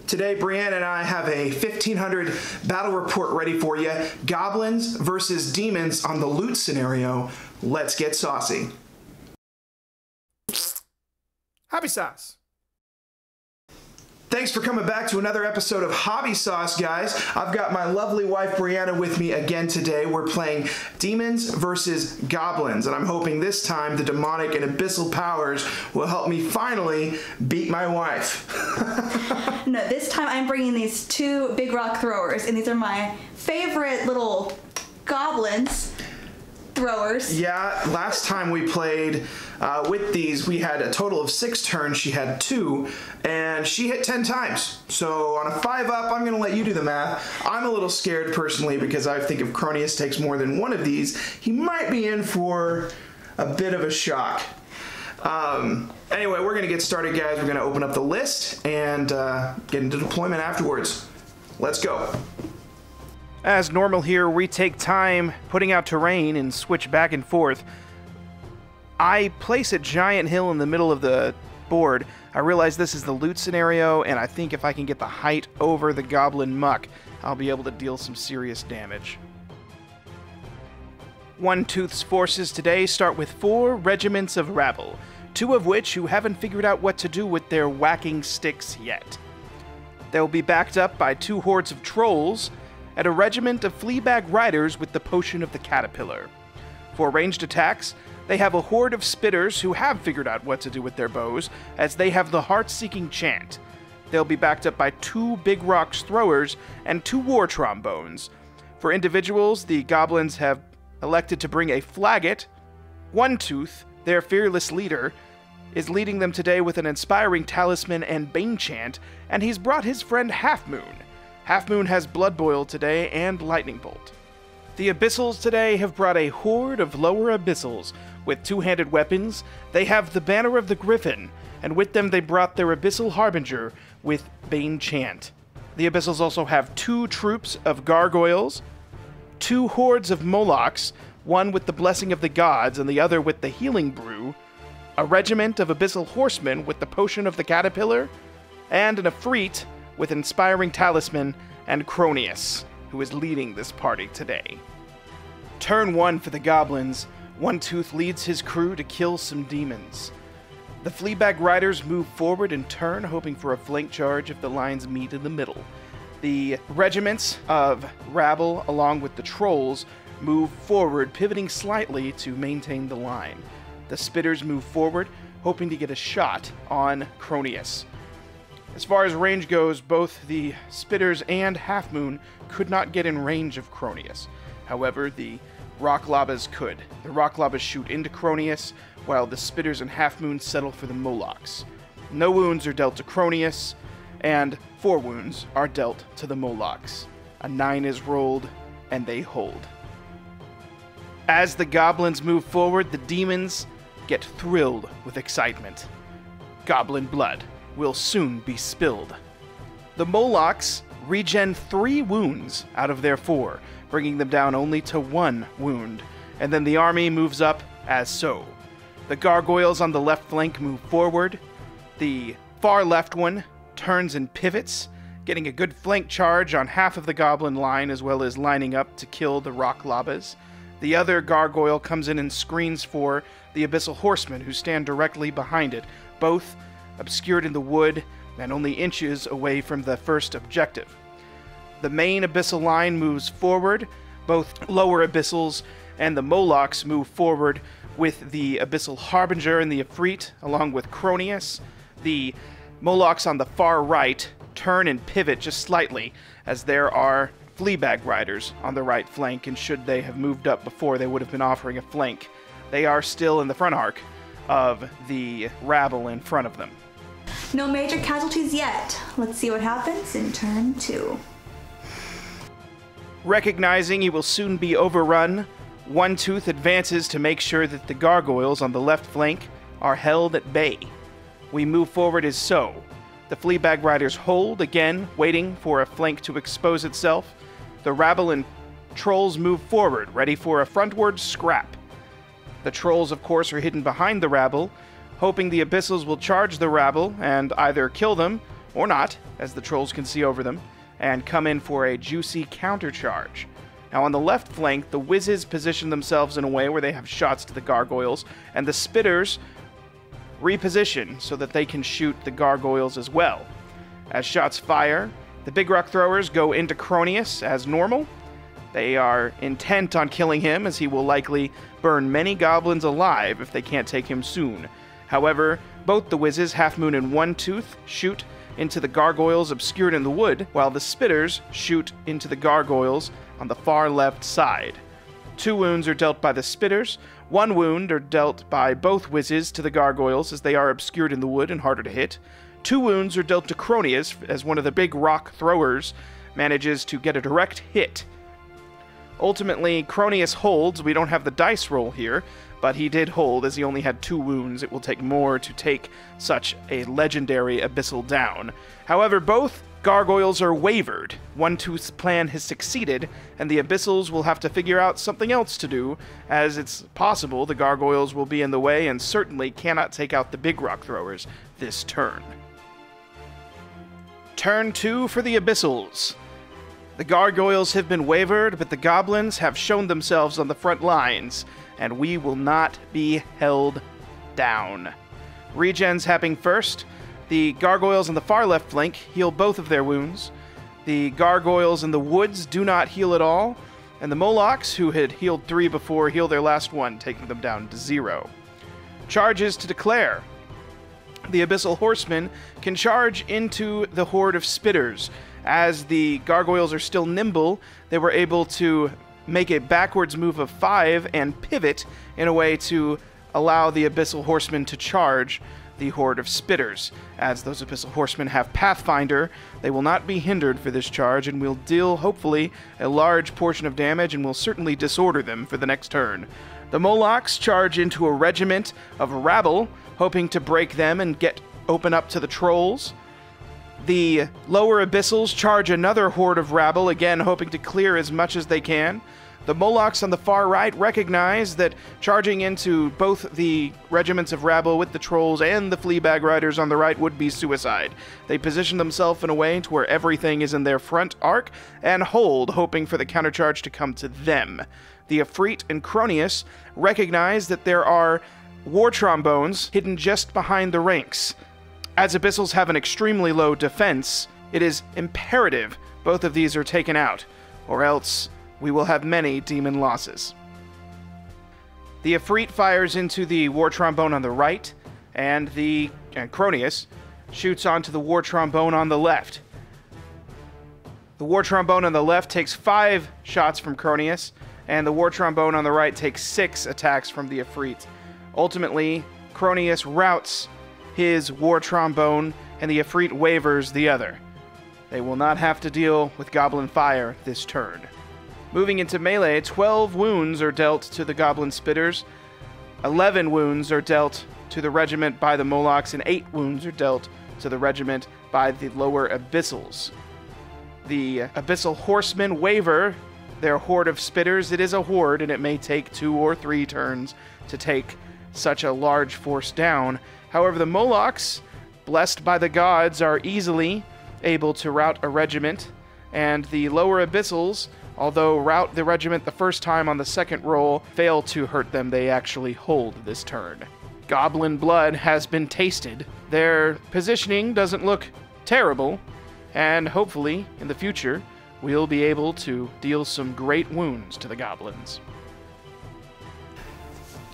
Today, Brianna and I have a 1500 battle report ready for you. Goblins versus demons on the loot scenario. Let's get saucy. Hobby sauce. Thanks for coming back to another episode of Hobby Sauce, guys. I've got my lovely wife, Brianna, with me again today. We're playing Demons versus Goblins, and I'm hoping this time the demonic and abyssal powers will help me finally beat my wife. No, this time I'm bringing these two big rock throwers, and these are my favorite little goblins throwers. Yeah, last time we played with these, we had a total of 6 turns. She had 2, and she hit 10 times. So on a 5-up, I'm going to let you do the math. I'm a little scared personally because I think if Cronius takes more than one of these, he might be in for a bit of a shock. Anyway, we're going to get started, guys. We're going to open up the list and get into deployment afterwards. Let's go. As normal here, we take time putting out terrain and switch back and forth. I place a giant hill in the middle of the board. I realize this is the loot scenario, and I think if I can get the height over the goblin muck, I'll be able to deal some serious damage. One Tooth's forces today start with 4 regiments of rabble, 2 of which who haven't figured out what to do with their whacking sticks yet. They'll be backed up by 2 hordes of trolls, and a regiment of fleabag riders with the potion of the caterpillar. For ranged attacks, they have a horde of spitters who have figured out what to do with their bows, as they have the heart-seeking chant. They'll be backed up by 2 big rocks throwers and 2 war trombones. For individuals, the goblins have elected to bring a flagot. One Tooth, their fearless leader, is leading them today with an inspiring talisman and bane chant, and he's brought his friend Half Moon. Half Moon has Blood Boil today and Lightning Bolt. The Abyssals today have brought a horde of lower Abyssals with 2-handed weapons. They have the Banner of the Griffin, and with them they brought their Abyssal Harbinger with Bane Chant. The Abyssals also have 2 troops of Gargoyles, 2 hordes of Molochs, one with the Blessing of the Gods and the other with the Healing Brew, a regiment of Abyssal Horsemen with the Potion of the Caterpillar, and an Efreet with Inspiring Talisman and Cronius, who is leading this party today. Turn 1 for the Goblins. One Tooth leads his crew to kill some demons. The Fleabag Riders move forward in turn, hoping for a flank charge if the lines meet in the middle. The regiments of rabble, along with the trolls, move forward, pivoting slightly to maintain the line. The Spitters move forward, hoping to get a shot on Cronius. As far as range goes, both the Spitters and Half Moon could not get in range of Cronius. However, the Rock Labbas could. The Rock Labbas shoot into Cronius, while the Spitters and Half Moon settle for the Molochs. No wounds are dealt to Cronius, and 4 wounds are dealt to the Molochs. A 9 is rolled, and they hold. As the goblins move forward, the demons get thrilled with excitement. Goblin blood will soon be spilled. The Molochs regen 3 wounds out of their 4, bringing them down only to 1 wound, and then the army moves up as so. The Gargoyles on the left flank move forward. The far left one turns and pivots, getting a good flank charge on half of the goblin line as well as lining up to kill the Rock Labbas. The other Gargoyle comes in and screens for the Abyssal Horsemen who stand directly behind it, both obscured in the wood and only inches away from the first objective. The main Abyssal line moves forward. Both lower Abyssals and the Molochs move forward with the Abyssal Harbinger and the Efreet, along with Cronius. The Molochs on the far right turn and pivot just slightly, as there are Fleabag Riders on the right flank, and should they have moved up before, they would have been offering a flank. They are still in the front arc of the rabble in front of them. No major casualties yet. Let's see what happens in turn 2. Recognizing he will soon be overrun, One Tooth advances to make sure that the Gargoyles on the left flank are held at bay. We move forward as so. The Fleabag Riders hold, again, waiting for a flank to expose itself. The rabble and trolls move forward, ready for a frontward scrap. The trolls, of course, are hidden behind the rabble, hoping the Abyssals will charge the rabble and either kill them or not, as the trolls can see over them, and come in for a juicy countercharge. Now on the left flank, the Wizzes position themselves in a way where they have shots to the gargoyles, and the Spitters reposition so that they can shoot the gargoyles as well. As shots fire, the big rock throwers go into Cronius as normal. They are intent on killing him, as he will likely burn many goblins alive if they can't take him soon. However, both the Wizzes, Half Moon and One Tooth, shoot into the gargoyles obscured in the wood, while the Spitters shoot into the gargoyles on the far left side. 2 wounds are dealt by the Spitters, 1 wound are dealt by both Wizzes to the gargoyles, as they are obscured in the wood and harder to hit. 2 wounds are dealt to Cronius, as one of the big rock throwers manages to get a direct hit. Ultimately, Cronius holds. We don't have the dice roll here, but he did hold, as he only had 2 wounds. It will take more to take such a legendary abyssal down. However, both gargoyles are wavered. One Tooth's plan has succeeded, and the abyssals will have to figure out something else to do, as it's possible the gargoyles will be in the way and certainly cannot take out the big rock throwers this turn. Turn 2 for the abyssals. The gargoyles have been wavered, but the goblins have shown themselves on the front lines, and we will not be held down. Regens happening first. The gargoyles on the far left flank heal both of their wounds. The gargoyles in the woods do not heal at all, and the Molochs, who had healed 3 before, heal their last 1, taking them down to 0. Charges to declare. The Abyssal Horsemen can charge into the horde of Spitters. As the gargoyles are still nimble, they were able to make a backwards move of 5 and pivot in a way to allow the Abyssal Horsemen to charge the horde of Spitters. As those Abyssal Horsemen have Pathfinder, they will not be hindered for this charge and will deal, hopefully, a large portion of damage and will certainly disorder them for the next turn. The Molochs charge into a regiment of rabble, hoping to break them and open up to the trolls. The lower Abyssals charge another horde of rabble, again hoping to clear as much as they can. The Molochs on the far right recognize that charging into both the regiments of rabble with the trolls and the Fleabag Riders on the right would be suicide. They position themselves in a way to where everything is in their front arc and hold, hoping for the countercharge to come to them. The Efreet and Cronius recognize that there are war trombones hidden just behind the ranks. As Abyssals have an extremely low defense, it is imperative both of these are taken out, or else we will have many demon losses. The Efreet fires into the war trombone on the right, and the Cronius shoots onto the war trombone on the left. The war trombone on the left takes 5 shots from Cronius, and the war trombone on the right takes 6 attacks from the Efreet. Ultimately, Cronius routs his war trombone, and the Efreet wavers the other. They will not have to deal with goblin fire this turn. Moving into melee, 12 wounds are dealt to the goblin spitters, 11 wounds are dealt to the regiment by the Molochs, and 8 wounds are dealt to the regiment by the lower abyssals. The abyssal horsemen waver their horde of spitters. It is a horde, and it may take 2 or 3 turns to take such a large force down. However, the Molochs, blessed by the gods, are easily able to rout a regiment, and the lower abyssals, although rout the regiment the first time on the second roll, fail to hurt them. They actually hold this turn. Goblin blood has been tasted. Their positioning doesn't look terrible, and hopefully, in the future, we'll be able to deal some great wounds to the goblins.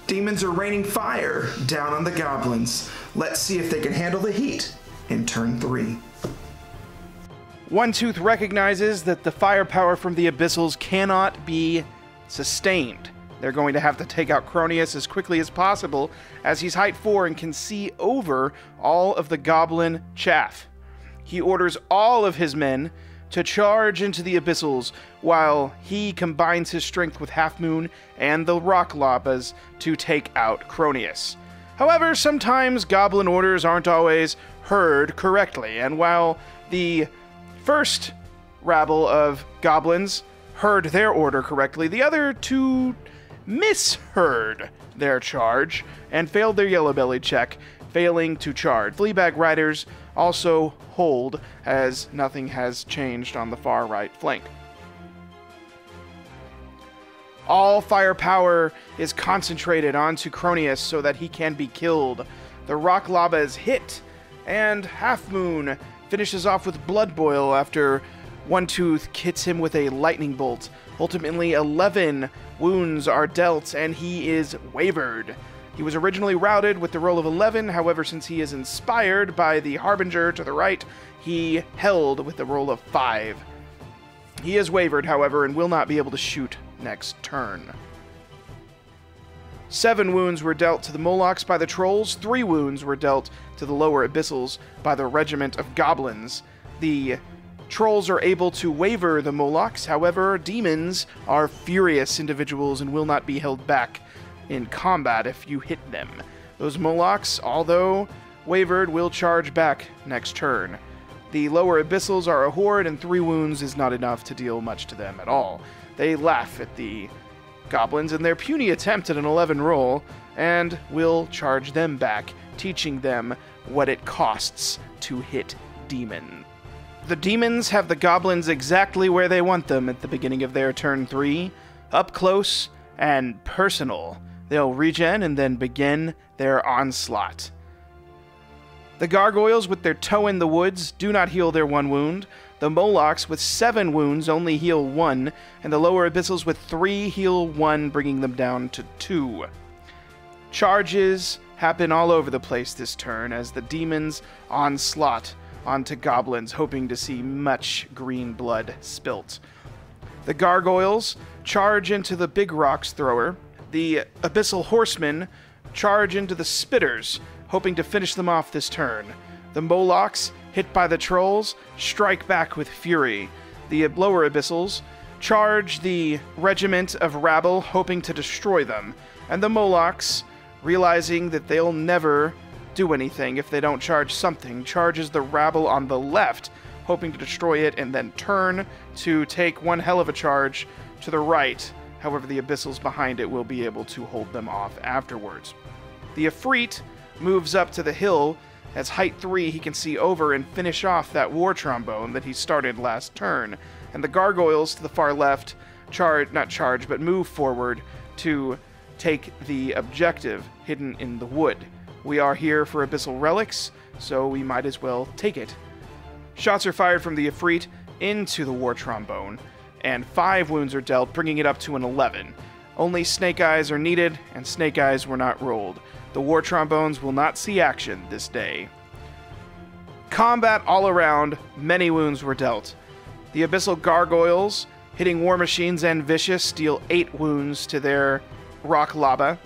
Demons are raining fire down on the goblins. Let's see if they can handle the heat in turn 3. One Tooth recognizes that the firepower from the Abyssals cannot be sustained. They're going to have to take out Cronius as quickly as possible, as he's height 4 and can see over all of the goblin chaff. He orders all of his men to charge into the Abyssals, while he combines his strength with Half Moon and the Rock Labas to take out Cronius. However, sometimes goblin orders aren't always heard correctly, and while the first rabble of goblins heard their order correctly, the other 2 misheard their charge and failed their yellow belly check, failing to charge. Fleabag Riders also hold, as nothing has changed on the far right flank. All firepower is concentrated onto Cronius so that he can be killed. The rock lava is hit, and Half Moon finishes off with Blood Boil after One Tooth hits him with a lightning bolt. Ultimately, 11 wounds are dealt, and he is wavered. He was originally routed with the roll of 11, however, since he is inspired by the Harbinger to the right, he held with the roll of 5. He is wavered, however, and will not be able to shoot next turn. 7 wounds were dealt to the Molochs by the Trolls, 3 wounds were dealt to the lower Abyssals by the regiment of Goblins. The Trolls are able to waver the Molochs, however, demons are furious individuals and will not be held back in combat if you hit them. Those Molochs, although wavered, will charge back next turn. The lower Abyssals are a horde, and 3 wounds is not enough to deal much to them at all. They laugh at the Goblins in their puny attempt at an 11 roll, and will charge them back, teaching them what it costs to hit demons. The demons have the Goblins exactly where they want them at the beginning of their turn 3, up close and personal. They'll regen and then begin their onslaught. The Gargoyles with their toe in the woods do not heal their 1 wound. The Molochs with 7 wounds only heal 1, and the lower Abyssals with 3 heal 1, bringing them down to 2. Charges happen all over the place this turn as the demons onslaught onto Goblins, hoping to see much green blood spilt. The Gargoyles charge into the Big Rocks Thrower. The Abyssal Horsemen charge into the Spitters, hoping to finish them off this turn. The Molochs, hit by the Trolls, strike back with fury. The lower Abyssals charge the regiment of Rabble, hoping to destroy them. And the Molochs, realizing that they'll never do anything if they don't charge something, charges the Rabble on the left, hoping to destroy it and then turn to take one hell of a charge to the right. However, the Abyssals behind it will be able to hold them off afterwards. The Ifrit moves up to the hill. As height 3, he can see over and finish off that War Trombone that he started last turn. And the Gargoyles to the far left move forward to take the objective hidden in the wood. We are here for Abyssal Relics, so we might as well take it. Shots are fired from the Ifrit into the War Trombone, and 5 wounds are dealt, bringing it up to an 11. Only Snake Eyes are needed, and Snake Eyes were not rolled. The War Trombones will not see action this day. Combat all around, many wounds were dealt. The Abyssal Gargoyles, hitting War Machines and Vicious, deal 8 wounds to their Rock Lava.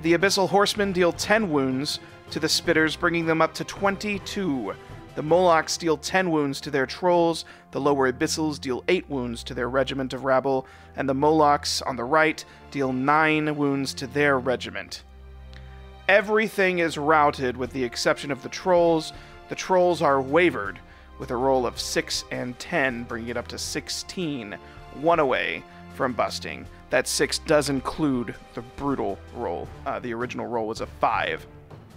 The Abyssal Horsemen deal 10 wounds to the Spitters, bringing them up to 22. The Molochs deal 10 wounds to their Trolls, the lower Abyssals deal 8 wounds to their regiment of Rabble, and the Molochs on the right deal 9 wounds to their regiment. Everything is routed with the exception of the Trolls. The Trolls are wavered with a roll of 6 and 10, bringing it up to 16, 1 away from busting. That 6 does include the brutal roll. The original roll was a 5.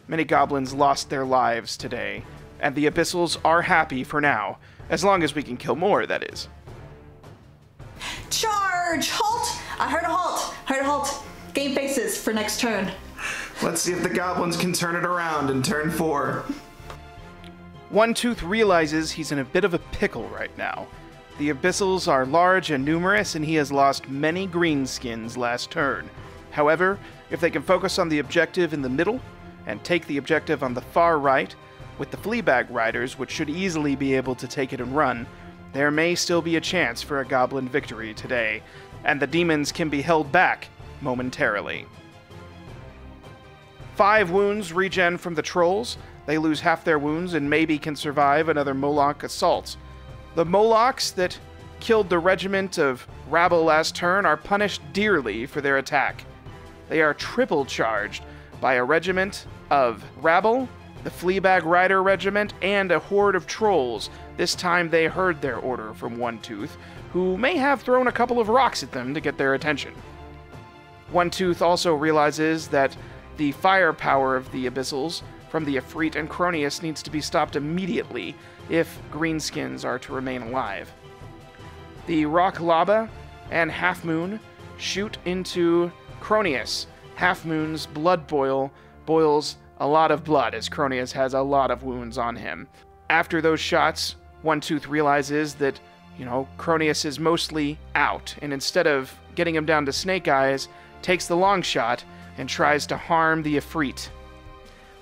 Many Goblins lost their lives today, and the Abyssals are happy for now, as long as we can kill more, that is. Charge! Halt! I heard a halt! Heard a halt. Game faces for next turn. Let's see if the Goblins can turn it around in turn 4. One Tooth realizes he's in a bit of a pickle right now. The Abyssals are large and numerous, and he has lost many greenskins last turn. However, if they can focus on the objective in the middle, and take the objective on the far right, with the Fleabag Riders, which should easily be able to take it and run, there may still be a chance for a Goblin victory today, and the demons can be held back momentarily. 5 wounds regen from the Trolls. They lose half their wounds and maybe can survive another Moloch assault. The Molochs that killed the regiment of Rabble last turn are punished dearly for their attack. They are triple charged by a regiment of Rabble, the Fleabag Rider Regiment, and a horde of Trolls. This time they heard their order from One Tooth, who may have thrown a couple of rocks at them to get their attention. One Tooth also realizes that the firepower of the Abyssals from the Ifrit and Cronius needs to be stopped immediately if greenskins are to remain alive. The Rock Lava and Half Moon shoot into Cronius. Half Moon's blood boils a lot of blood, as Cronius has a lot of wounds on him. After those shots, One Tooth realizes that, Cronius is mostly out, and instead of getting him down to Snake Eyes, takes the long shot and tries to harm the Ifrit.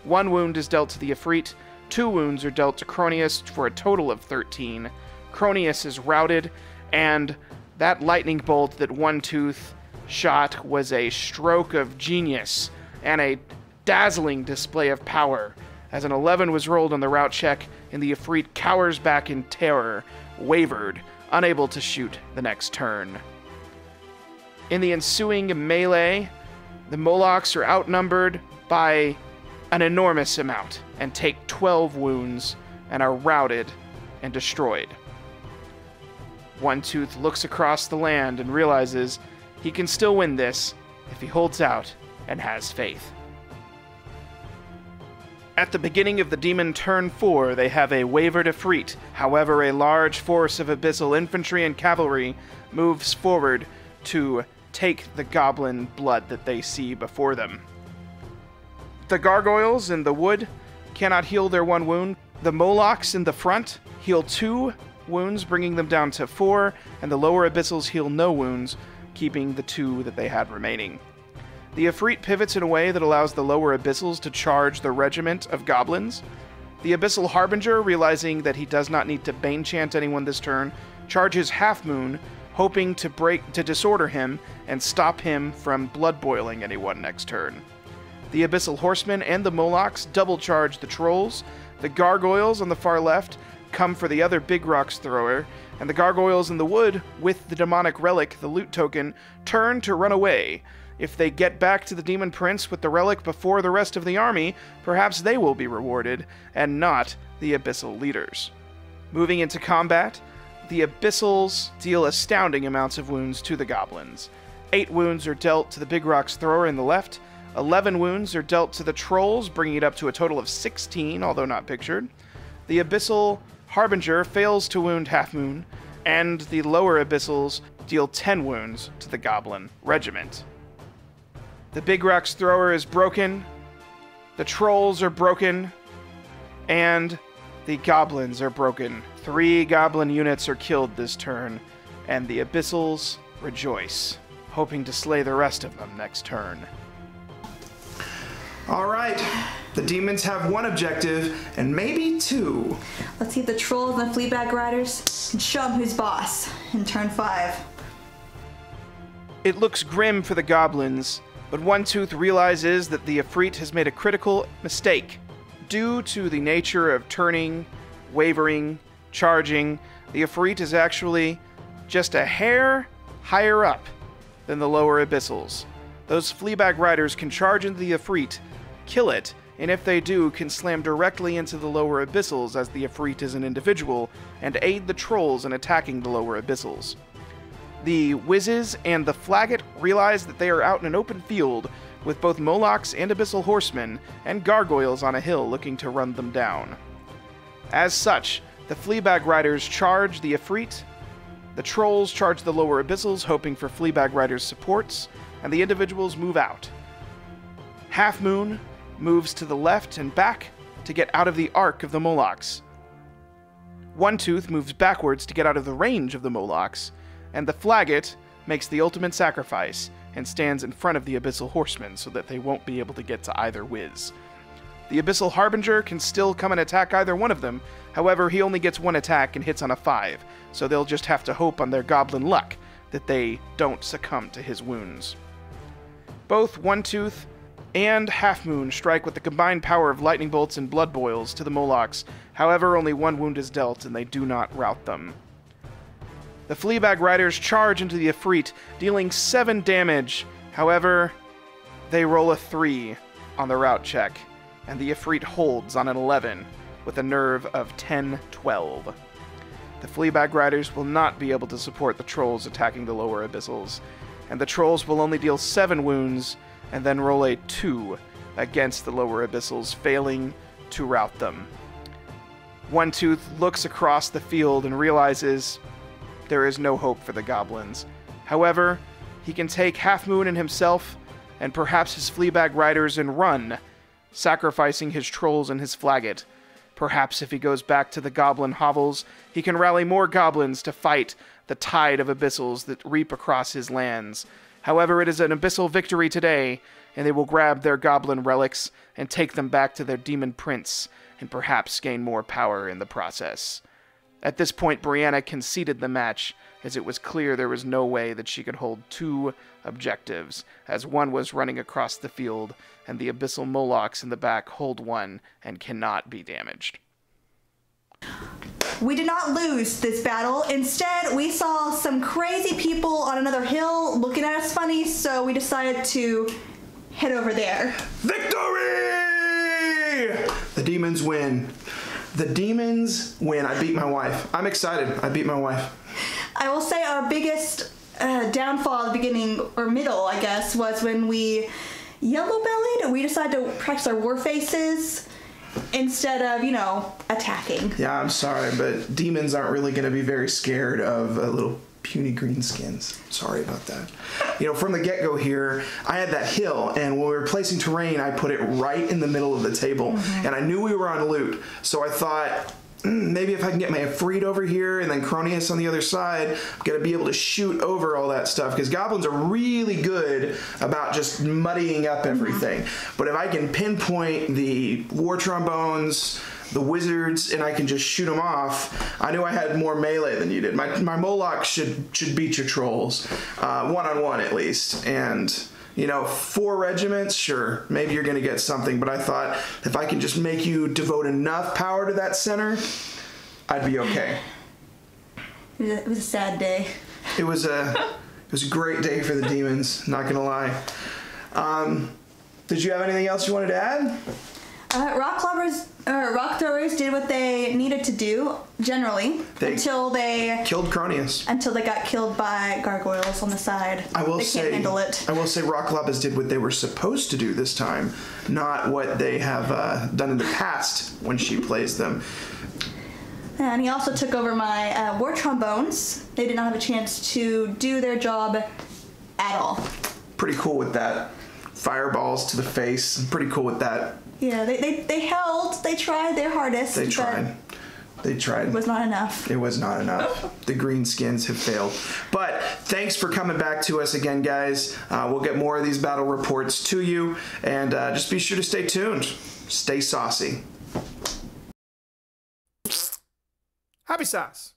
1 wound is dealt to the Ifrit, 2 wounds are dealt to Cronius for a total of 13. Cronius is routed, and that lightning bolt that One Tooth shot was a stroke of genius and a dazzling display of power, as an 11 was rolled on the route check, and the Ifrit cowers back in terror, wavered, unable to shoot the next turn. In the ensuing melee, the Molochs are outnumbered by an enormous amount and take 12 wounds and are routed and destroyed. One Tooth looks across the land and realizes he can still win this if he holds out and has faith. At the beginning of the Demon turn 4, they have a wavered Ifrit. However, a large force of Abyssal infantry and cavalry moves forward to take the goblin blood that they see before them. The gargoyles in the wood cannot heal their 1 wound. The Molochs in the front heal 2 wounds, bringing them down to 4, and the lower Abyssals heal no wounds, keeping the 2 that they had remaining. The Ifrit pivots in a way that allows the lower Abyssals to charge the regiment of goblins. The Abyssal Harbinger, realizing that he does not need to Bane Chant anyone this turn, charges Half Moon, hoping to disorder him and stop him from blood boiling anyone next turn. The Abyssal Horsemen and the Molochs double charge the Trolls. The Gargoyles on the far left come for the other Big Rocks thrower, and the Gargoyles in the wood, with the demonic relic, the loot token, turn to run away. If they get back to the Demon Prince with the relic before the rest of the army, perhaps they will be rewarded, and not the Abyssal leaders. Moving into combat, the Abyssals deal astounding amounts of wounds to the goblins. 8 wounds are dealt to the Big Rocks thrower in the left, 11 wounds are dealt to the Trolls, bringing it up to a total of 16, although not pictured. The Abyssal Harbinger fails to wound Half Moon, and the lower Abyssals deal 10 wounds to the Goblin regiment. The Big Rocks thrower is broken, the Trolls are broken, and the Goblins are broken. 3 Goblin units are killed this turn, and the Abyssals rejoice, hoping to slay the rest of them next turn. Alright, the demons have 1 objective, and maybe 2. Let's see if the Trolls and the Fleabag Riders can show them who's boss in turn 5. It looks grim for the Goblins, but One Tooth realizes that the Ifrit has made a critical mistake. Due to the nature of turning, wavering, charging, the Ifrit is actually just a hair higher up than the lower Abyssals. Those Fleabag Riders can charge into the Ifrit, kill it, and if they do, can slam directly into the lower Abyssals as the Ifrit is an individual, and aid the Trolls in attacking the lower Abyssals. The Whizzes and the Flagot realize that they are out in an open field with both Molochs and Abyssal Horsemen and Gargoyles on a hill looking to run them down. As such, the Fleabag Riders charge the Ifrit, the Trolls charge the lower Abyssals hoping for Fleabag Riders' supports, and the individuals move out. Half Moon moves to the left and back to get out of the arc of the Molochs. One Tooth moves backwards to get out of the range of the Molochs, and the Flagot makes the ultimate sacrifice and stands in front of the Abyssal Horsemen so that they won't be able to get to either Whiz. The Abyssal Harbinger can still come and attack either one of them, however he only gets 1 attack and hits on a 5, so they'll just have to hope on their goblin luck that they don't succumb to his wounds. Both One Tooth and Half Moon strike with the combined power of lightning bolts and blood boils to the Molochs, however only 1 wound is dealt and they do not rout them. The Fleabag Riders charge into the Ifrit, dealing 7 damage. However, they roll a 3 on the route check, and the Ifrit holds on an 11 with a nerve of 10-12. The Fleabag Riders will not be able to support the Trolls attacking the lower Abyssals, and the Trolls will only deal 7 wounds and then roll a 2 against the lower abyssals, failing to rout them. One Tooth looks across the field and realizes there is no hope for the goblins. However, he can take Half Moon and himself, and perhaps his Fleabag riders, and run, sacrificing his trolls and his flagot. Perhaps if he goes back to the goblin hovels, he can rally more goblins to fight the tide of abyssals that reap across his lands. However, it is an abyssal victory today, and they will grab their goblin relics and take them back to their demon prince, and perhaps gain more power in the process. At this point, Brianna conceded the match, as it was clear there was no way that she could hold two objectives, as one was running across the field, and the abyssal Molochs in the back hold one and cannot be damaged. We did not lose this battle. Instead, we saw some crazy people on another hill looking at us funny, so we decided to head over there. Victory! The demons win. The demons win. I beat my wife. I'm excited. I beat my wife. I will say our biggest downfall at the beginning, or middle, I guess, was when we yellow-bellied. We decided to practice our war faces instead of, attacking. Yeah, I'm sorry, but demons aren't really going to be very scared of little puny green skins. Sorry about that. From the get-go here, I had that hill, and when we were placing terrain, I put it right in the middle of the table, and I knew we were on loot, so I thought, maybe if I can get my Efreet over here and then Cronius on the other side, I'm going to be able to shoot over all that stuff, because goblins are really good about just muddying up everything. But if I can pinpoint the war trombones, the wizards, and I can just shoot them off, I knew I had more melee than you did. My Moloch should beat your trolls, one-on-one at least, and 4 regiments, sure, maybe you're going to get something, but I thought if I can just make you devote enough power to that center, I'd be okay. It was a sad day. It was a great day for the demons, not going to lie. Did you have anything else you wanted to add? Rock throwers did what they needed to do, generally, until they killed Cronius. Until they got killed by gargoyles on the side. They can't handle it. I will say rock lobbers did what they were supposed to do this time, not what they have done in the past when she plays them. And he also took over my war trombones. They did not have a chance to do their job at all. Pretty cool with that. Fireballs to the face. Pretty cool with that. Yeah, they held. They tried their hardest. They tried. It was not enough. It was not enough. The green skins have failed. But thanks for coming back to us again, guys. We'll get more of these battle reports to you. And just be sure to stay tuned. Stay saucy. Happy sauce.